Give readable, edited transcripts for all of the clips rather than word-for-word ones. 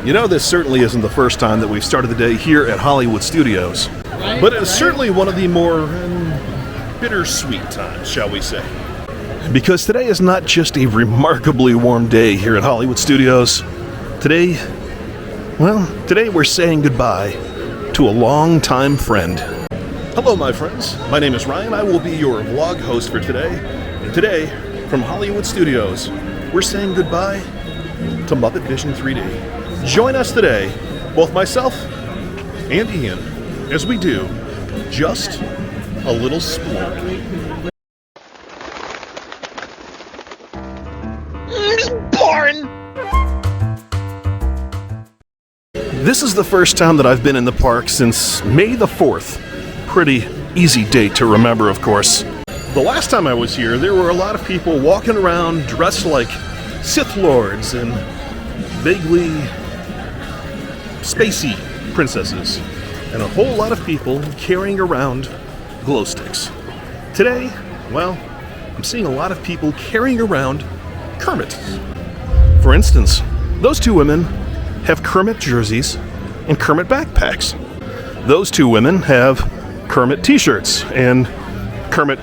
You know, this certainly isn't the first time that we've started the day here at Hollywood Studios, but it's certainly one of the more bittersweet times, shall we say. Because today is not just a remarkably warm day here at Hollywood Studios. Today we're saying goodbye to a longtime friend. Hello, my friends. My name is Ryan. I will be your vlog host for today. And today, from Hollywood Studios, we're saying goodbye to Muppet Vision 3D. Join us today, both myself and Ian, as we do just a little Splorin. Splorin! This is the first time that I've been in the park since May the 4th. Pretty easy date to remember, of course. The last time I was here, there were a lot of people walking around dressed like Sith Lords and vaguely spacey princesses, and a whole lot of people carrying around glow sticks. Today, well, I'm seeing a lot of people carrying around Kermit. For instance, those two women have Kermit jerseys and Kermit backpacks. Those two women have Kermit t-shirts and Kermit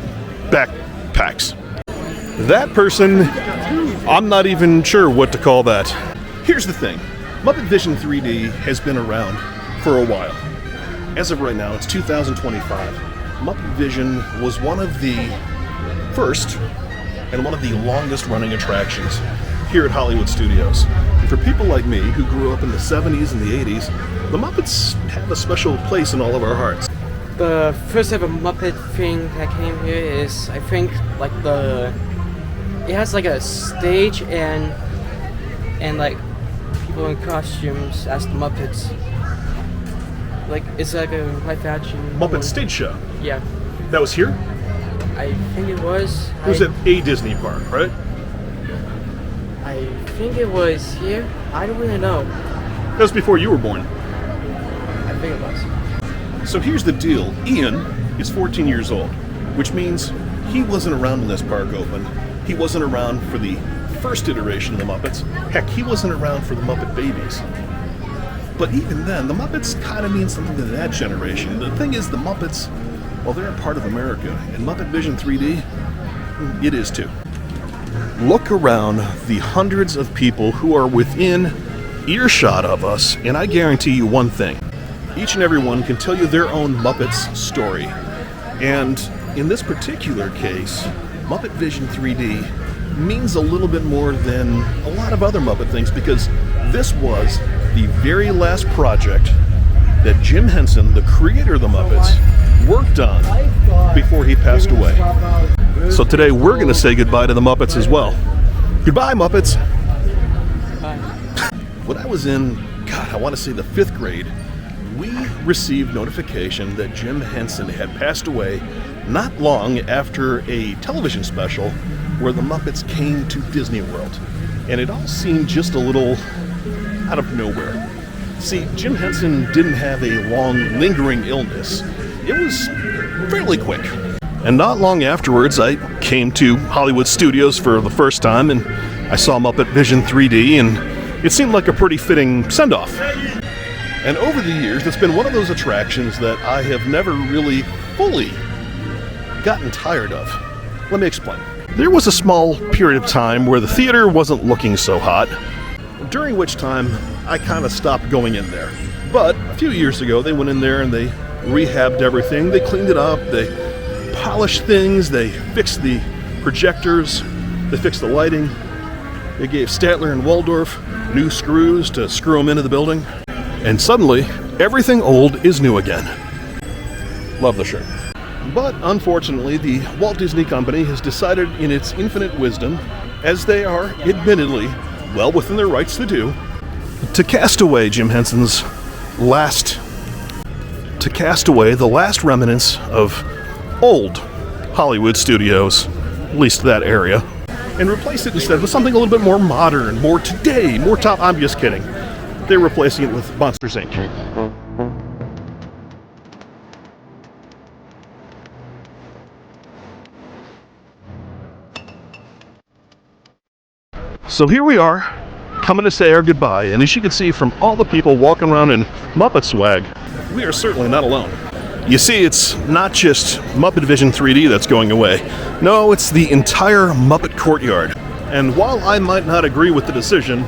backpacks. That person, I'm not even sure what to call that. Here's the thing. Muppet Vision 3D has been around for a while. As of right now, it's 2025. Muppet Vision was one of the first and one of the longest running attractions here at Hollywood Studios. And for people like me who grew up in the 70s and the 80s, the Muppets have a special place in all of our hearts. The first ever Muppet thing that came here is, I think, like it has like a stage and like people in costumes as the Muppets. Like, it's like a live action Muppet stage show? Yeah. That was here? I think it was. It was at a Disney park, right? I think it was here. I don't really know. That was before you were born. I think it was. So here's the deal. Ian is 14 years old, which means he wasn't around when this park opened. He wasn't around for the first iteration of the Muppets. Heck, he wasn't around for the Muppet Babies. But even then, the Muppets kind of mean something to that generation. The thing is, the Muppets, well, they're a part of America, and Muppet Vision 3D, it is too. Look around the hundreds of people who are within earshot of us, and I guarantee you one thing. Each and every one can tell you their own Muppets story. And in this particular case, Muppet Vision 3D means a little bit more than a lot of other Muppet things, because this was the very last project that Jim Henson, the creator of the Muppets, worked on before he passed away. So today we're going to say goodbye to the Muppets as well. Goodbye, Muppets! Bye. When I was in, I want to say the 5th grade, we received notification that Jim Henson had passed away not long after a television special where the Muppets came to Disney World. And it all seemed just a little out of nowhere. See, Jim Henson didn't have a long, lingering illness. It was fairly quick. And not long afterwards, I came to Hollywood Studios for the first time, and I saw Muppet Vision 3D, and it seemed like a pretty fitting send-off. And over the years, it's been one of those attractions that I have never really fully gotten tired of. Let me explain. There was a small period of time where the theater wasn't looking so hot, during which time I kind of stopped going in there. But a few years ago, they went in there and they rehabbed everything. They cleaned it up, they polished things, they fixed the projectors, they fixed the lighting. They gave Statler and Waldorf new screws to screw them into the building. And suddenly, everything old is new again. Love the shirt. But unfortunately, the Walt Disney Company has decided in its infinite wisdom, as they are admittedly well within their rights to do, to cast away Jim Henson's the last remnants of old Hollywood Studios, at least that area, and replace it instead with something a little bit more modern, more today, more top. I'm just kidding. They're replacing it with Monsters, Inc. So here we are, coming to say our goodbye, and as you can see from all the people walking around in Muppet swag, we are certainly not alone. You see, it's not just Muppet Vision 3D that's going away. No, it's the entire Muppet Courtyard. And while I might not agree with the decision,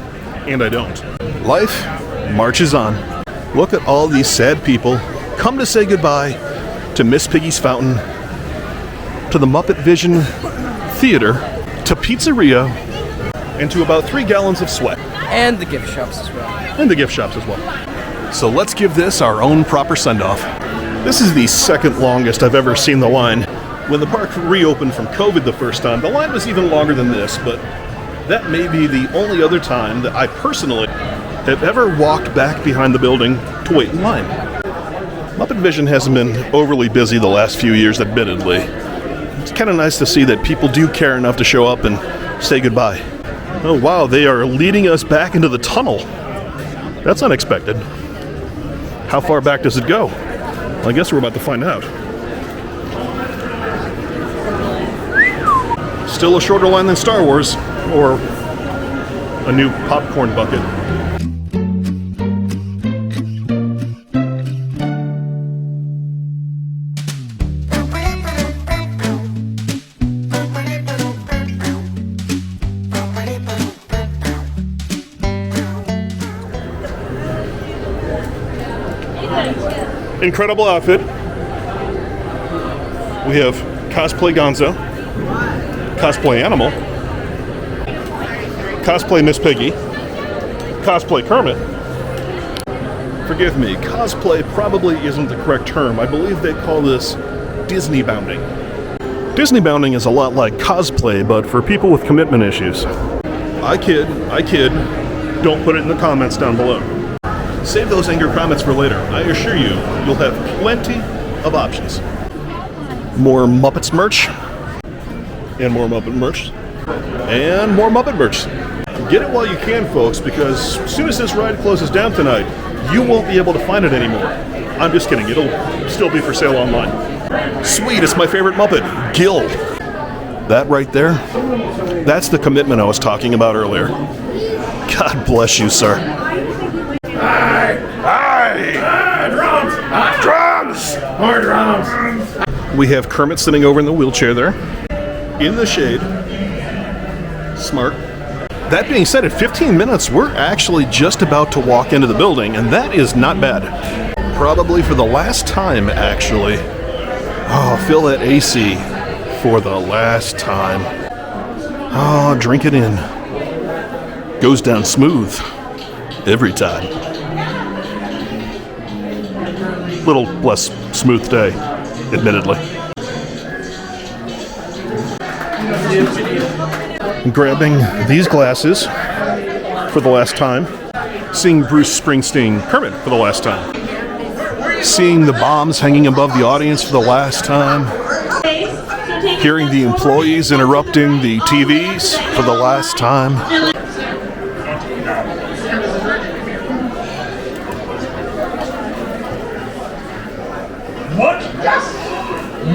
and I don't, life marches on. Look at all these sad people come to say goodbye to Miss Piggy's Fountain, to the Muppet Vision Theater, to Pizzeria, and to about 3 gallons of sweat. And the gift shops as well. And the gift shops as well. So let's give this our own proper send-off. This is the second longest I've ever seen the line. When the park reopened from COVID the first time, the line was even longer than this, but that may be the only other time that I personally have ever walked back behind the building to wait in line. Muppet Vision hasn't been overly busy the last few years, admittedly. It's kind of nice to see that people do care enough to show up and say goodbye. Oh wow, they are leading us back into the tunnel. That's unexpected. How far back does it go? Well, I guess we're about to find out. Still a shorter line than Star Wars, or a new popcorn bucket. Incredible outfit. We have cosplay Gonzo, cosplay Animal, cosplay Miss Piggy, cosplay Kermit. Forgive me, cosplay probably isn't the correct term. I believe they call this Disney bounding. Disney bounding is a lot like cosplay, but for people with commitment issues. I kid. Don't put it in the comments down below. Save those anger comments for later. I assure you, you'll have plenty of options. More Muppets merch, and more Muppet merch, and more Muppet merch. Get it while you can, folks, because as soon as this ride closes down tonight, you won't be able to find it anymore. I'm just kidding, it'll still be for sale online. Sweet, it's my favorite Muppet, Gil. That right there, that's the commitment I was talking about earlier. God bless you, sir. Drums! More drums! We have Kermit sitting over in the wheelchair there, in the shade. Smart. That being said, at 15 minutes, we're actually just about to walk into the building, and that is not bad. Probably for the last time, actually. Oh, feel that AC for the last time. Oh, drink it in. Goes down smooth every time. Little less smooth day, admittedly. Grabbing these glasses for the last time. Seeing Bruce Springsteen Kermit for the last time. Seeing the bombs hanging above the audience for the last time. Hearing the employees interrupting the TVs for the last time. What? Yes!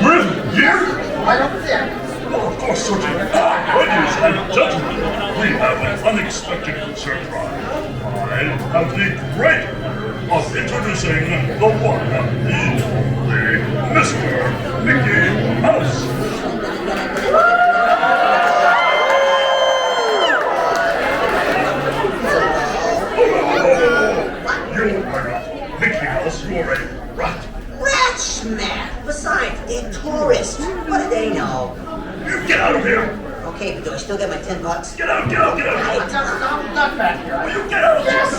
Really? Here? Right up there. Oh, of course, certainly. Ladies and gentlemen, we have an unexpected surprise. I have the great honor of introducing the one and only Mr. Mickey Mouse. You are not Mickey Mouse, you are a rat. Rat smack! Besides, they're tourists. What do they know? You get out of here! Okay, but do I still get my $10? Get out, get out, get out! Hey, not back here. Will you get out of this?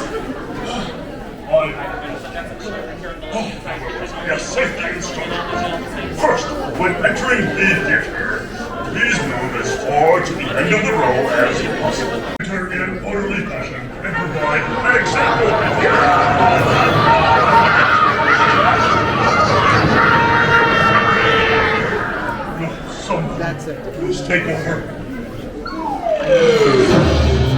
Yes, safety instructions. First, when entering the theater, please move as far to the end of the row as possible. Enter in an orderly fashion and provide an example. Please take over.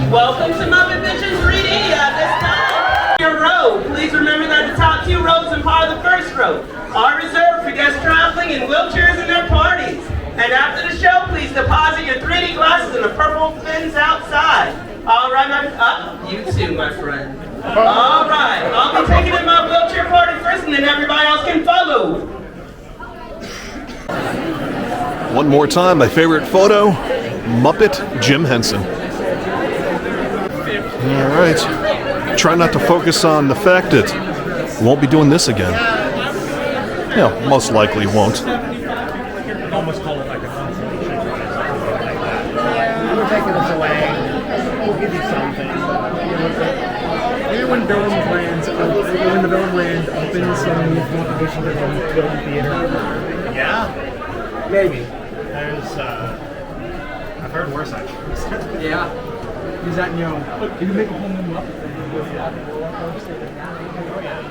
Welcome to Muppet Vision 3D. This time, your row. Please remember that the top 2 rows and part of the first row are reserved for guests traveling in wheelchairs and their parties. And after the show, please deposit your 3D glasses in the purple bins outside. All right, you too, my friend. All right, I'll be taking in my wheelchair party first, and then everybody else can follow. One more time, my favorite photo, Muppet Jim Henson. All right. Try not to focus on the fact that we won't be doing this again. Yeah, most likely won't. Almost call it like a consolation prize. Yeah, we're taking this away. We'll give you something. Maybe when the Villain Land opens, then we want to do something on the film theater. Yeah, maybe. There's, I've heard worse ideas. Yeah. Is that, you can make a whole new Muppet thing. Oh, yeah.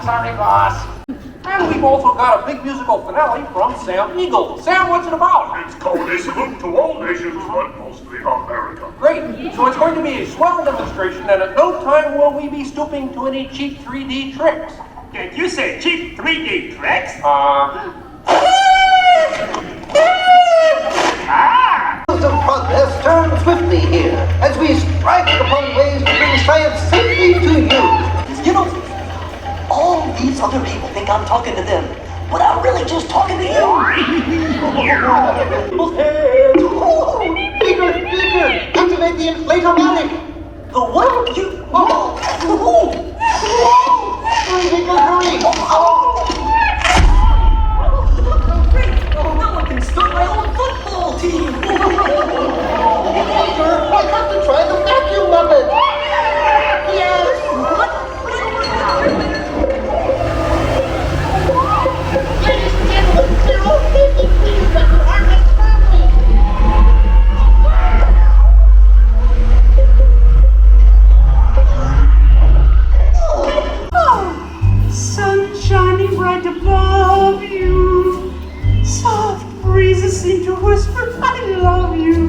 Sorry, boss. And we've also got a big musical finale from Sam Eagle. Sam, what's it about? It's called A Salute to All Nations, but mostly America. Great. So it's going to be a swell demonstration, and at no time will we be stooping to any cheap 3D tricks. Did you say cheap 3D tricks? Of progress turn swiftly here as we strike upon ways to bring science safely to you. You know, all these other people think I'm talking to them, but I'm really just talking to you. People's heads. Oh, bigger, bigger. Activate the inflatomatic. The what? You? Oh. Hurry, bigger, hurry. Great. Now I can start my own football team. Sir, I have to try the vacuum Muppet. Yes. What? Ladies and gentlemen, they're all 50 please, Dr. Arnold family. Oh, sun shining right above you. Soft breezes seem to whisper, I love you.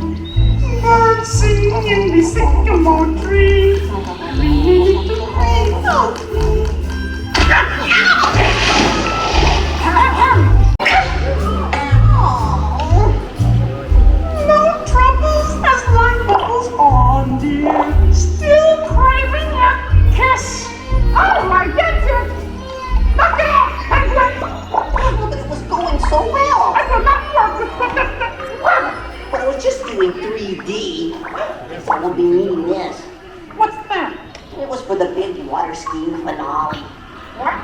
Birds singing in the sycamore tree. Leaning to breathe of me. No troubles as light bubbles on, dear. Still craving a kiss. Oh, I get it. Knock it off, penguin. It was going so well. I will not work. But I was just doing 3D. So we'll be needing this. What's that? It was for the big water skiing finale. What?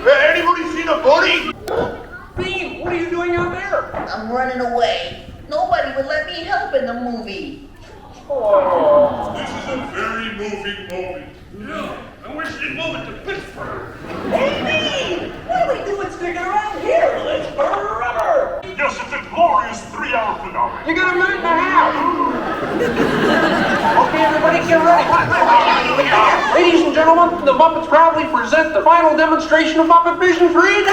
Anybody seen a bunny? Bean, what are you doing out there? I'm running away. Nobody would let me help in the movie. This is a very moving moment. Yeah, I wish you'd move it to Pittsburgh. Hey, Bean! What are we doing sticking around here? Let's burn rubber! Yes, it's a glorious 3-hour finale. You got a minute and a half. Okay, everybody, get ready. Ladies and gentlemen, the Muppets proudly present the final demonstration of Muppet Vision 3D.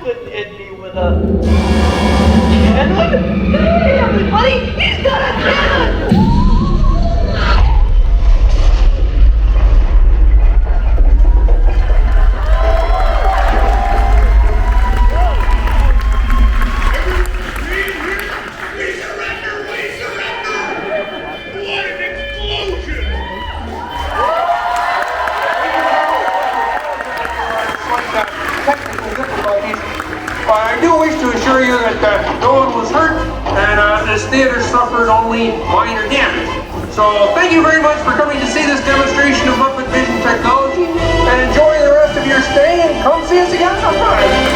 couldn't hit me with a cannon? Hey, everybody, he's got a cannon! I do wish to assure you that no one was hurt and this theater suffered only minor damage. So thank you very much for coming to see this demonstration of Muppet Vision technology, and enjoy the rest of your stay and come see us again sometime.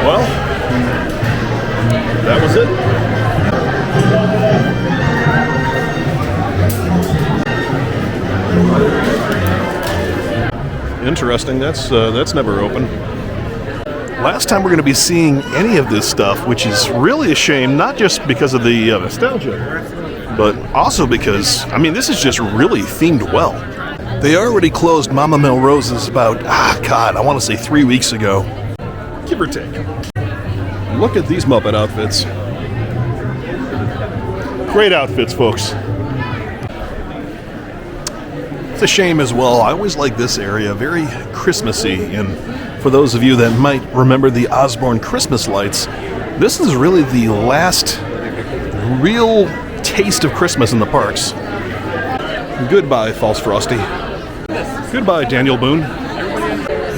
Well, that was it. Interesting. That's never open. Last time we're going to be seeing any of this stuff, which is really a shame, not just because of the nostalgia, but also because, I mean, this is just really themed well. They already closed Mama Melrose's about, I want to say 3 weeks ago. Give or take. Look at these Muppet outfits. Great outfits, folks. It's a shame as well. I always like this area, very Christmassy. And for those of you that might remember the Osborne Christmas lights, this is really the last real taste of Christmas in the parks. Goodbye, False Frosty. Goodbye, Daniel Boone.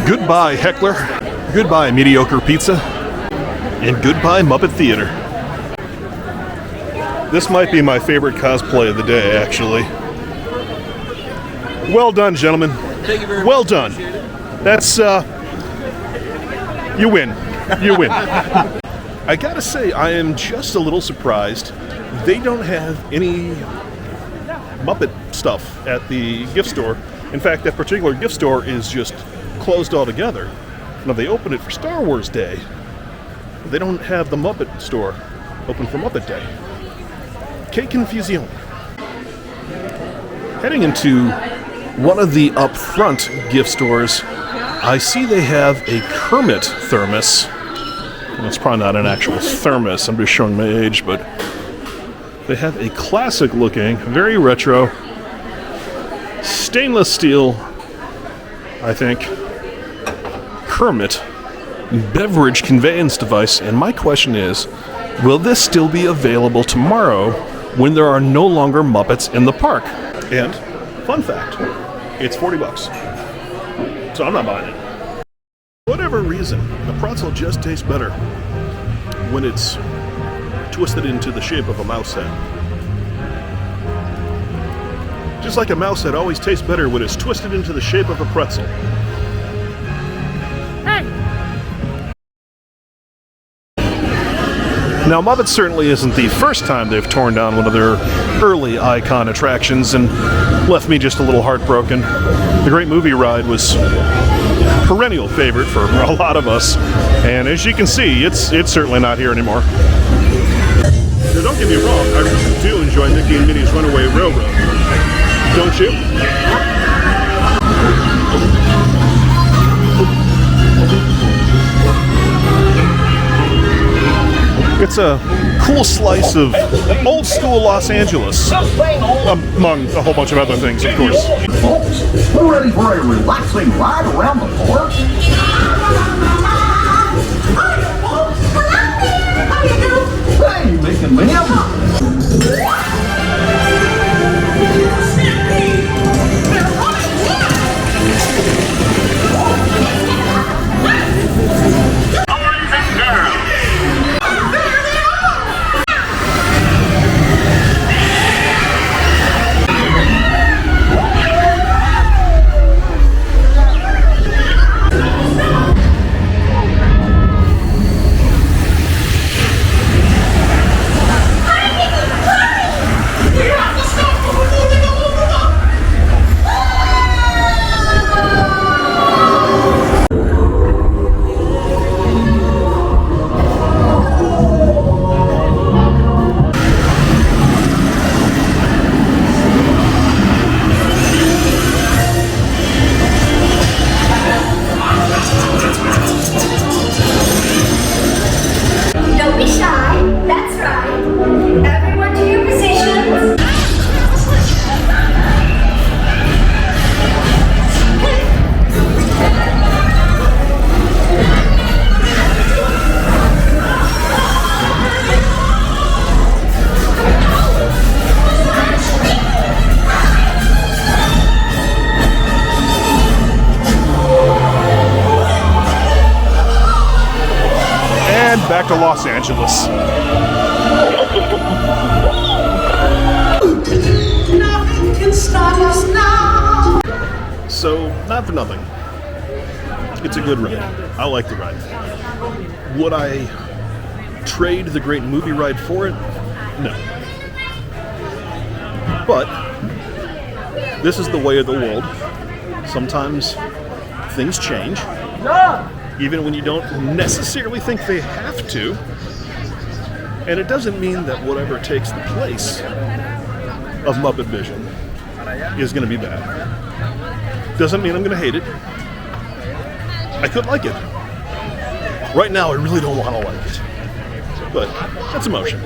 Goodbye, Heckler. Goodbye, Mediocre Pizza. And goodbye, Muppet Theater. This might be my favorite cosplay of the day, actually. Well done, gentlemen. Thank you very much. Well done. That's, you win. You win. I gotta say, I am just a little surprised they don't have any Muppet stuff at the gift store. In fact, that particular gift store is just closed altogether. Now, they opened it for Star Wars Day. They don't have the Muppet store open for Muppet Day. Que confusion. Heading into one of the up-front gift stores, I see they have a Kermit thermos. Well, it's probably not an actual thermos, I'm just showing my age, but they have a classic-looking, very retro, stainless steel, I think, Kermit beverage conveyance device. And my question is, will this still be available tomorrow when there are no longer Muppets in the park? And, fun fact, it's $40. So I'm not buying it. For whatever reason, the pretzel just tastes better when it's twisted into the shape of a mouse head. Just like a mouse head always tastes better when it's twisted into the shape of a pretzel. Now, Muppets certainly isn't the first time they've torn down one of their early icon attractions and left me just a little heartbroken. The Great Movie Ride was a perennial favorite for a lot of us, and as you can see, it's certainly not here anymore. Now, don't get me wrong, I really do enjoy Mickey and Minnie's Runaway Railroad. Don't you? It's a cool slice of old school Los Angeles, among a whole bunch of other things, of course. Folks, we're ready for a relaxing ride around the park. Hey, Mickey and Minnie. How are you back to Los Angeles. Nothing can stop us now. So, not for nothing. It's a good ride. I like the ride. Would I trade the great movie ride for it? No. But this is the way of the world. Sometimes things change, even when you don't necessarily think they have to. And it doesn't mean that whatever takes the place of Muppet Vision is going to be bad. Doesn't mean I'm going to hate it. I could like it. Right now, I really don't want to like it. But that's emotion.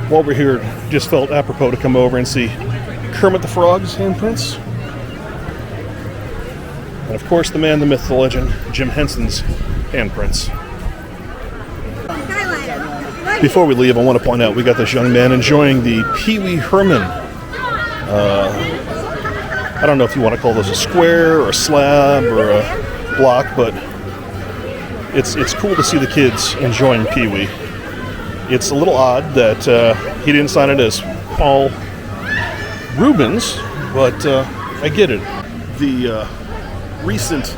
While we're here, just felt apropos to come over and see Kermit the Frog's handprints. And of course, the man, the myth, the legend, Jim Henson's handprints. Before we leave, I want to point out we got this young man enjoying the Pee Wee Herman. I don't know if you want to call this a square or a slab or a block, but it's cool to see the kids enjoying Pee Wee. It's a little odd that he didn't sign it as Paul Rubens, but I get it. The recent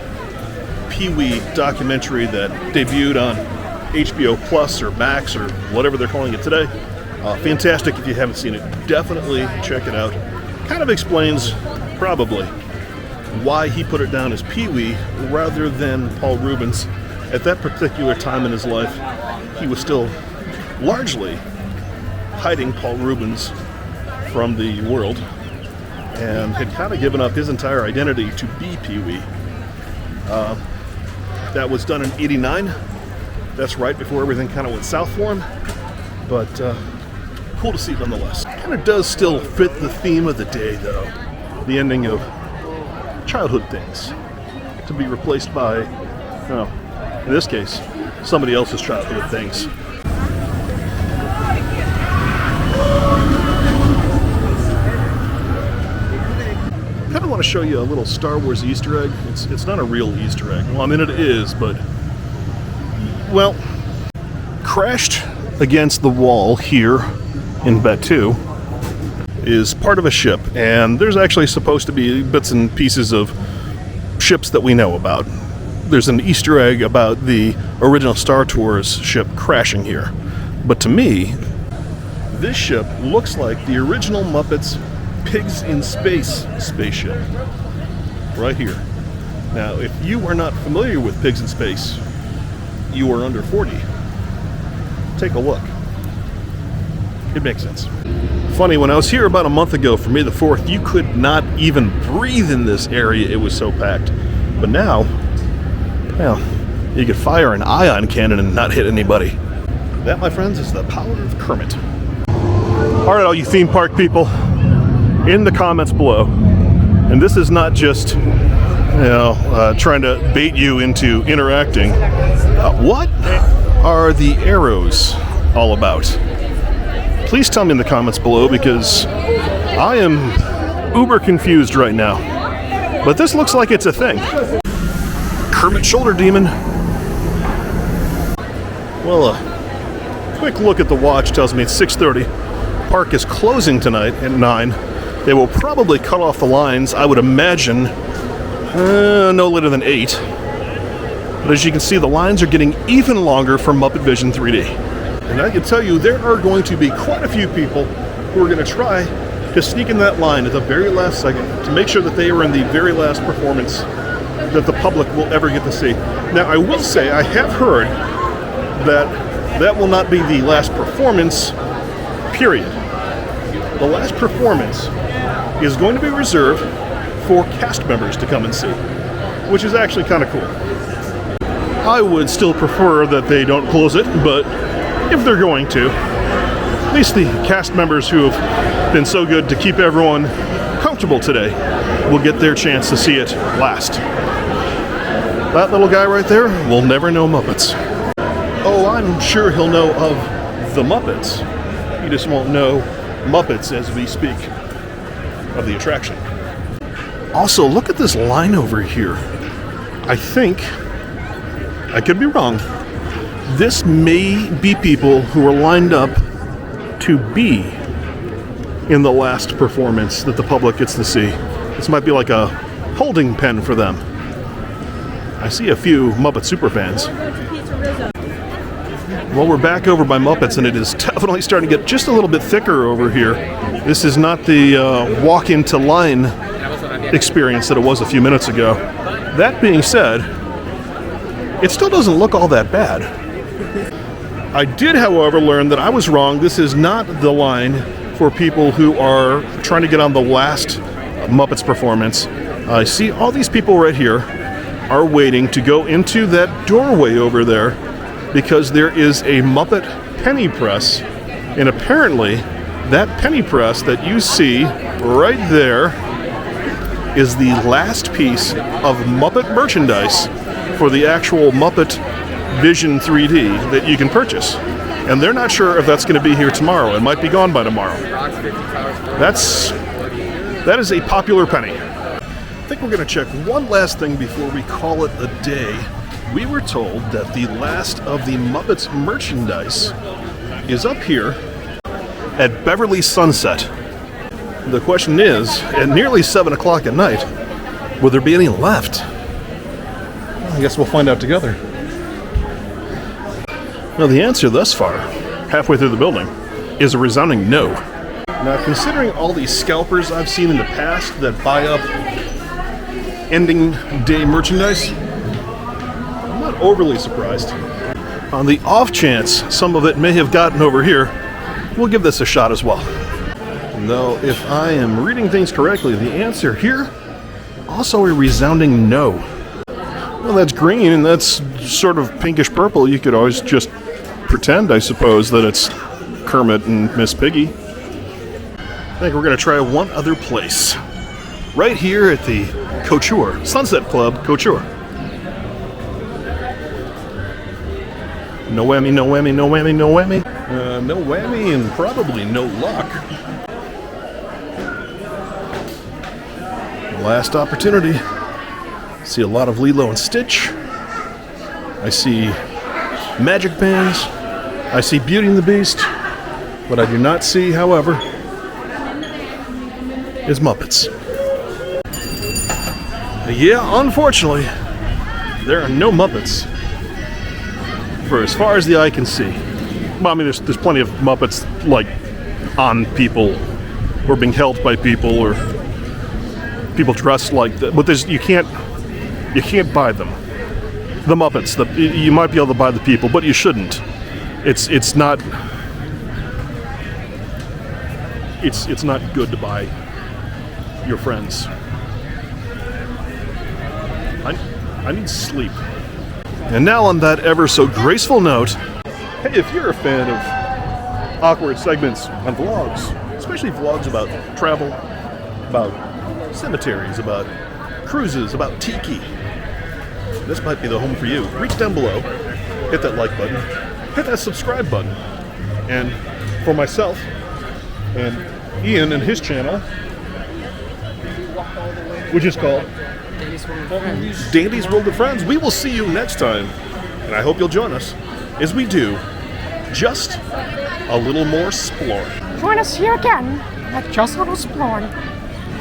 Pee Wee documentary that debuted on HBO Plus or Max or whatever they're calling it today, fantastic if you haven't seen it. Definitely check it out. Kind of explains, probably, why he put it down as Pee Wee rather than Paul Rubens. At that particular time in his life, he was still largely hiding Paul Rubens from the world and had kind of given up his entire identity to be Pee Wee. That was done in '89. That's right before everything kind of went south for him, but cool to see nonetheless. Kind of does still fit the theme of the day, though. The ending of childhood things to be replaced by, in this case, somebody else's childhood things. I kind of want to show you a little Star Wars Easter egg. It's not a real Easter egg. Well, I mean, it is, but, well, crashed against the wall here in Batuu is part of a ship, and there's actually supposed to be bits and pieces of ships that we know about. There's an Easter egg about the original Star Tours ship crashing here. But to me, this ship looks like the original Muppets Pigs in Space spaceship. Right here. Now, if you are not familiar with Pigs in Space, you are under 40. Take a look. It makes sense. Funny, when I was here about a month ago for May the 4th, you could not even breathe in this area. It was so packed. But now, well, you could fire an ion cannon and not hit anybody. That, my friends, is the power of Kermit. All right, all you theme park people, in the comments below, and this is not just, trying to bait you into interacting. What are the arrows all about? Please tell me in the comments below, because I am uber confused right now. But this looks like it's a thing. Kermit Shoulder Demon. Well, a quick look at the watch tells me it's 6:30. Park is closing tonight at 9. They will probably cut off the lines, I would imagine, no later than 8. But as you can see, the lines are getting even longer for Muppet Vision 3D. And I can tell you, there are going to be quite a few people who are going to try to sneak in that line at the very last second to make sure that they are in the very last performance that the public will ever get to see. Now, I will say, I have heard that that will not be the last performance, period. The last performance is going to be reserved for cast members to come and see, which is actually kind of cool. I would still prefer that they don't close it, but if they're going to, at least the cast members who have been so good to keep everyone comfortable today will get their chance to see it last. That little guy right there will never know Muppets. Oh, I'm sure he'll know of the Muppets. He just won't know Muppets as we speak of the attraction. Also, look at this line over here. I think, I could be wrong, This may be people who are lined up to be in the last performance that the public gets to see. This might be like a holding pen for them. I see a few Muppet superfans. Well, we're back over by Muppets, and it is definitely starting to get just a little bit thicker over here. This is not the walk into line experience that it was a few minutes ago. That being said, it still doesn't look all that bad. I did, however, learn that I was wrong. This is not the line for people who are trying to get on the last Muppets performance. I see all these people right here are waiting to go into that doorway over there because there is a Muppet penny press, and apparently that penny press that you see right there is the last piece of Muppet merchandise for the actual Muppet Vision 3D that you can purchase. And they're not sure if that's going to be here tomorrow. It might be gone by tomorrow. That is a popular penny. I think we're going to check one last thing before we call it a day. We were told that the last of the Muppets merchandise is up here at Beverly Sunset. The question is, at nearly 7 o'clock at night, will there be any left? Well, I guess we'll find out together. Now, the answer thus far, halfway through the building, is a resounding no. Now, considering all these scalpers I've seen in the past that buy up ending day merchandise, I'm not overly surprised. On the off chance some of it may have gotten over here, we'll give this a shot as well. Though, if I am reading things correctly, the answer here, also a resounding no. Well, that's green, and that's sort of pinkish purple. You could always just pretend, I suppose, that it's Kermit and Miss Piggy. I think we're going to try one other place. Right here at the Couture, Sunset Club Couture. No whammy, no whammy, no whammy, no whammy. No whammy and probably no luck. Last opportunity. See a lot of Lilo and Stitch. I see magic bands. I see Beauty and the Beast. What I do not see, however, is Muppets. Yeah, unfortunately, there are no Muppets for as far as the eye can see. Well, I mean, there's plenty of Muppets, like, on people, or being held by people, or people dressed like that. But you can't buy them. The Muppets, you might be able to buy the people, but you shouldn't. It's not good to buy your friends. I need sleep. And now on that ever so graceful note, hey, if you're a fan of awkward segments on vlogs, especially vlogs about travel, about cemeteries, about cruises, about tiki, this might be the home for you. Reach down below, hit that like button, hit that subscribe button. And for myself and Ian and his channel, which is called Dandy's World of Friends, we will see you next time. And I hope you'll join us as we do just a little more Splorin. Join us here again at Just a Little Splorin.